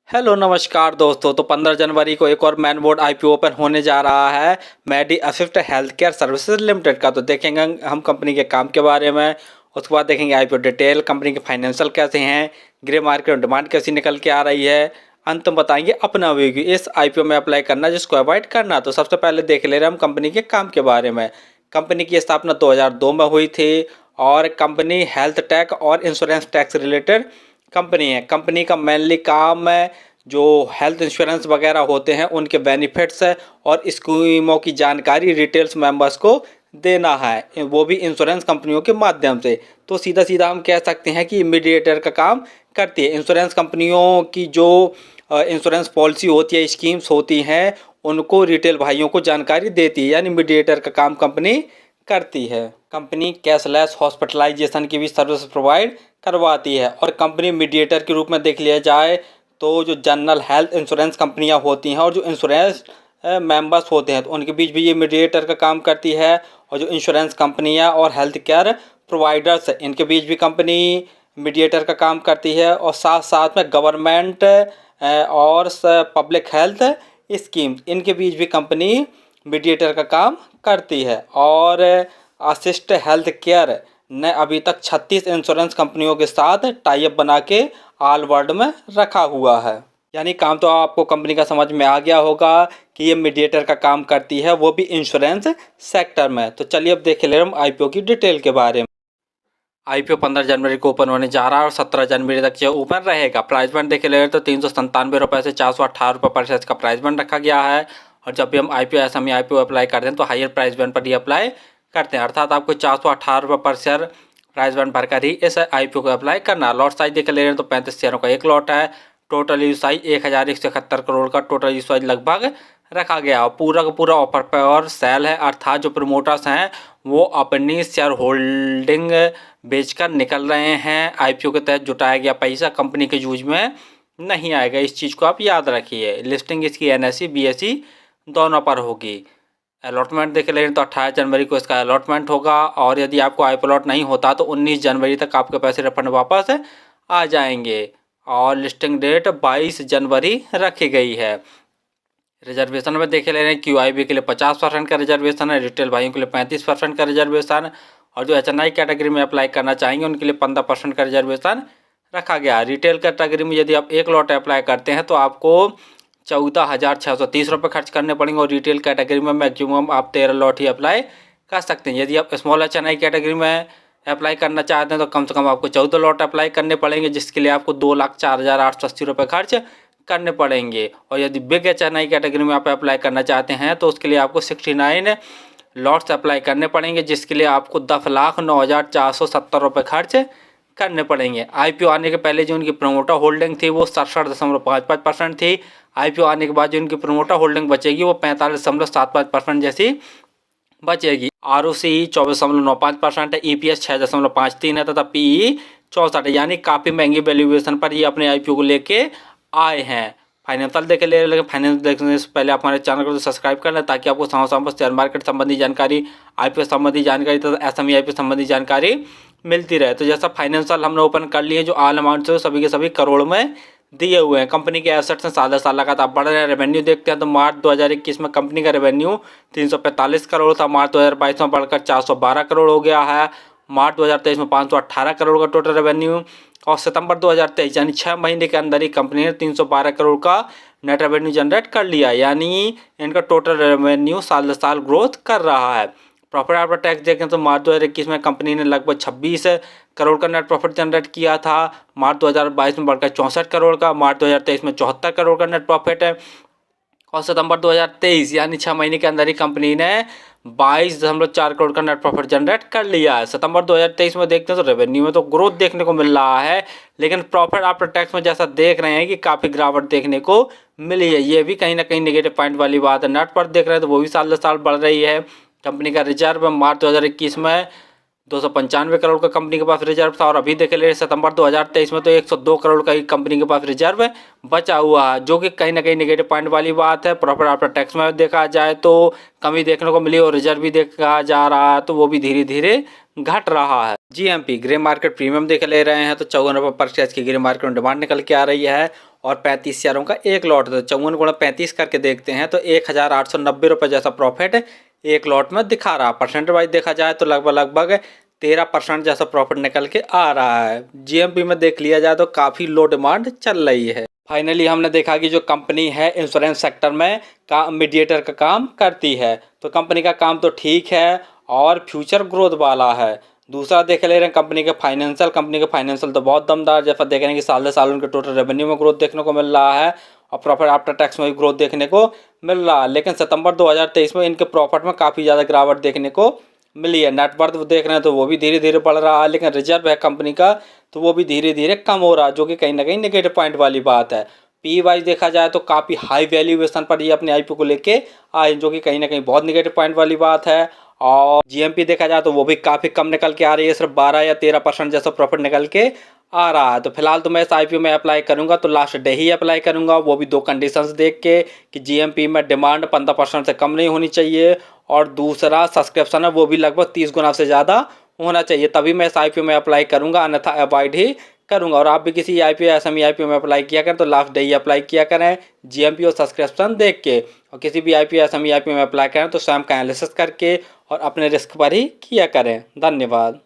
Hello नमस्कार दोस्तों। तो 15 जनवरी को एक और मैन बोर्ड आईपीओ ओपन होने जा रहा है Medi Assist Health Care Services Limited का। तो देखेंगे हम कंपनी के काम के बारे में, उसके बाद देखेंगे आईपीओ डिटेल, कंपनी के फाइनेंशियल कैसे हैं, ग्रे मार्केट डिमांड कैसी निकल के आ रही है, अंत में बताएंगे अपना व्यू इस आईपीओ में अप्लाई करना जिसको अवॉइड करना। तो सबसे पहले देख ले रहे हम कंपनी के काम के बारे में। कंपनी की स्थापना 2002 में हुई थी और कंपनी हेल्थ टेक और इंश्योरेंस टैक्स रिलेटेड कंपनी है। कंपनी का मेनली काम है जो हेल्थ इंश्योरेंस वगैरह होते हैं उनके बेनिफिट्स है और स्कीमों की जानकारी रिटेल्स मेंबर्स को देना है, वो भी इंश्योरेंस कंपनियों के माध्यम से। तो सीधा सीधा हम कह सकते हैं कि मीडिएटर का काम करती है। इंश्योरेंस कंपनियों की जो इंश्योरेंस पॉलिसी होती है, स्कीम्स होती हैं, उनको रिटेल भाइयों को जानकारी देती है, यानी मीडिएटर का काम कंपनी करती है। कंपनी कैशलेस हॉस्पिटलाइजेशन की भी सर्विस प्रोवाइड करवाती है और कंपनी मीडिएटर के रूप में देख लिया जाए तो जो जनरल हेल्थ इंश्योरेंस कंपनियां होती हैं और जो इंश्योरेंस मेंबर्स होते हैं तो उनके बीच भी ये मीडिएटर का काम करती है। और जो इंश्योरेंस कंपनियां और हेल्थ केयर प्रोवाइडर्स है इनके बीच भी कंपनी मीडिएटर का काम करती है। और साथ साथ में गवर्नमेंट और पब्लिक हेल्थ स्कीम इनके बीच भी कंपनी मीडिएटर का काम करती है। और असिस्ट हेल्थ केयर ने अभी तक 36 इंश्योरेंस कंपनियों के साथ टाई अप बना के ऑल वर्ल्ड में रखा हुआ है। यानी काम तो आपको कंपनी का समझ में आ गया होगा कि ये मीडिएटर का काम करती है, वो भी इंश्योरेंस सेक्टर में। तो चलिए अब देख ले हम आईपीओ की डिटेल के बारे में। आईपीओ 15 जनवरी को ओपन होने जा रहा है और 17 जनवरी तक जो ओपन रहेगा। प्राइस बैंड देखे ले तो 397 रुपये से 418 रुपये पर शेयर का प्राइस बैंड रखा गया है। और जब भी हम आईपीओ अप्लाई करते हैं तो हायर प्राइस बैंड पर ही अप्लाई करते हैं, अर्थात आपको 418 रुपये पर शेयर प्राइस बैंड भरकर ही इस आईपीओ को अप्लाई करना। लॉट साइज देख ले रहे हैं तो 35 शेयरों का एक लॉट है। टोटल यूज साइज 1171 करोड़ का टोटल यूज साइज लगभग रखा गया और पूरा का पूरा ऑफर पर और सेल है, अर्थात जो प्रमोटर्स हैं वो अपनी शेयर होल्डिंग बेचकर निकल रहे हैं। आईपीओ के तहत जुटाया गया पैसा कंपनी के यूज में नहीं आएगा, इस चीज़ को आप याद रखिए। लिस्टिंग इसकी एनएसई बीएसई दोनों पर होगी। अलॉटमेंट देख लें तो 28 जनवरी को इसका अलॉटमेंट होगा और यदि आपको आईपीओ अलॉट नहीं होता तो 19 जनवरी तक आपके पैसे रिफंड वापस आ जाएंगे। और लिस्टिंग डेट 22 जनवरी रखी गई है। रिजर्वेशन में देखे ले रहे हैं क्यूआईबी के लिए 50% का रिजर्वेशन है, रिटेल भाइयों के लिए 35% का रिजर्वेशन और जो एचएनआई कैटेगरी में अप्लाई करना चाहेंगे उनके लिए 15% का रिजर्वेशन रखा गया। रिटेल कैटेगरी में यदि आप एक लॉट अप्लाई करते हैं तो आपको 14,630 रुपये खर्च करने पड़ेंगे और रिटेल कैटेगरी में मैक्सिमम आप 13 लॉट ही अप्लाई कर सकते हैं। यदि आप स्मॉल एचएनआई कैटेगरी में अप्लाई करना चाहते हैं तो कम से कम आपको 14 लॉट अप्लाई करने पड़ेंगे, जिसके लिए आपको 2,04,880 रुपये खर्च करने पड़ेंगे। और यदि बिग एचएनआई कैटेगरी में आप अप्लाई करना चाहते हैं तो उसके लिए आपको 69 लॉट्स अप्लाई करने पड़ेंगे, जिसके लिए आपको 10,09,470 रुपये खर्च करने पड़ेंगे। आईपीओ आने के पहले जो उनकी प्रमोटर होल्डिंग थी वो 67.55% थी। आईपीओ आने के बाद जो उनकी प्रमोटर होल्डिंग बचेगी वो 45.75% जैसी बचेगी। आरओसी 24.95% है, ईपीएस 6.53 है तथा पीई 64 है, यानी काफ़ी महंगी वैल्यूएशन पर ये अपने आईपीओ को लेके आए हैं। फाइनेंशियल देखे ले लेकिन फाइनेंस देखने से पहले आप हमारे चैनल को सब्सक्राइब कर लें ताकि आपको समय समय पर शेयर मार्केट संबंधी जानकारी, आईपीओ संबंधी जानकारी तथा एसएमई आईपीओ संबंधी जानकारी मिलती रहे। तो जैसा फाइनेंशियल हमने ओपन कर लिए, जो ऑल अमाउंट से सभी के सभी करोड़ में दिए हुए हैं। कंपनी के एसेट्स हैं साल साल लगातार बढ़ रहे हैं। रेवेन्यू देखते हैं तो मार्च 2021 में कंपनी का रेवेन्यू 345 करोड़ था, मार्च 2022 में बढ़कर 412 करोड़ हो गया है। मार्च 2023 में 518 करोड़ का टोटल रेवेन्यू और सितंबर 2023 यानी 6 महीने के अंदर ही कंपनी ने 312 करोड़ का नेट रेवेन्यू जनरेट कर लिया, यानी इनका टोटल रेवेन्यू साल साल ग्रोथ कर रहा है। प्रॉफिट आफ्टर टैक्स देखें तो मार्च 2021 में कंपनी ने लगभग 26 करोड़ का नेट प्रॉफिट जनरेट किया था, मार्च 2022 में बढ़कर 64 करोड़ का, मार्च 2023 में 74 करोड़ का नेट प्रॉफिट है। और सितंबर 2023 यानी 6 महीने के अंदर ही कंपनी ने 22.4 करोड़ का नेट प्रॉफिट जनरेट कर लिया है। सितंबर 2023 में देखते हैं तो रेवेन्यू में तो ग्रोथ देखने को मिल रहा है, लेकिन प्रॉफिट आफ्टर टैक्स में जैसा देख रहे हैं कि काफ़ी गिरावट देखने को मिली है। ये भी कहीं ना कहीं नेगेटिव पॉइंट वाली बात है। नेट पर देख रहे हैं तो वो भी साल साल बढ़ रही है। कंपनी का रिजर्व मार्च 2021 में 295 करोड़ का कंपनी के पास रिजर्व था और अभी देखे ले सितंबर 2023 में तो 102 करोड़ का ही कंपनी के पास रिजर्व बचा हुआ है, जो कि कहीं ना कहीं नेगेटिव पॉइंट वाली बात है। प्रॉफिट आफ्टर टैक्स में देखा जाए तो कमी देखने को मिली और रिजर्व भी देखा जा रहा है तो वो भी धीरे धीरे घट रहा है। जीएमपी ग्रे मार्केट प्रीमियम देख ले रहे हैं तो 54 रुपये पर शेयर की ग्रे मार्केट में डिमांड निकल के आ रही है और 35 शेयरों का एक लॉट। तो 54 गुणा 35 करके देखते हैं तो 1890 रुपये जैसा प्रॉफिट एक लॉट में दिखा रहा। परसेंट वाइज देखा जाए तो लगभग 13% जैसा प्रॉफिट निकल के आ रहा है। जीएमपी में देख लिया जाए तो काफ़ी लो डिमांड चल रही है। फाइनली हमने देखा कि जो कंपनी है इंश्योरेंस सेक्टर में मीडिएटर का काम करती है, तो कंपनी का काम तो ठीक है और फ्यूचर ग्रोथ वाला है। दूसरा देख ले रहे हैं कंपनी के फाइनेंशियल तो बहुत दमदार, जैसा देख रहे हैं कि साल दर साल उनके टोटल रेवेन्यू में ग्रोथ देखने को मिल रहा है और प्रॉफिट आफ्टर टैक्स में भी ग्रोथ देखने को मिल रहा है। लेकिन सितंबर 2023 में इनके प्रॉफिट में काफ़ी ज़्यादा गिरावट देखने को मिली है। नेटवर्थ देख रहे हैं तो वो भी धीरे धीरे बढ़ रहा है, लेकिन रिजर्व है कंपनी का तो वो भी धीरे धीरे कम हो रहा है, जो कि कहीं ना कहीं नेगेटिव पॉइंट वाली बात है। पी वाइज देखा जाए तो काफ़ी हाई वैल्यूएशन पर ये अपने आईपीओ को लेके आए, जो कि कहीं ना कहीं बहुत नेगेटिव पॉइंट वाली बात है। और जीएमपी देखा जाए तो वो भी काफ़ी कम निकल के आ रही है, सिर्फ 12 या 13% जैसा प्रॉफिट निकल के आ रहा है। तो फिलहाल तो मैं इस आईपीओ में अप्लाई करूंगा तो लास्ट डे ही अप्लाई करूंगा, वो भी दो कंडीशंस देख के कि जीएमपी में डिमांड 15% से कम नहीं होनी चाहिए और दूसरा सब्सक्रिप्शन है वो भी लगभग 30 गुना से ज़्यादा होना चाहिए, तभी मैं इस आईपीओ में अप्लाई करूंगा, अन्यथा अवॉइड ही करूंगा। और आप भी किसी आईपीओ एसएमई आईपीओ में अप्लाई किया करें तो लास्ट डे ही अप्लाई किया करें जीएमपी और सब्सक्रिप्शन देख के, और किसी भी आईपीओ एसएमई आईपीओ में अप्लाई करें तो स्वयं का एनालिसिस करके और अपने रिस्क पर ही किया करें। धन्यवाद।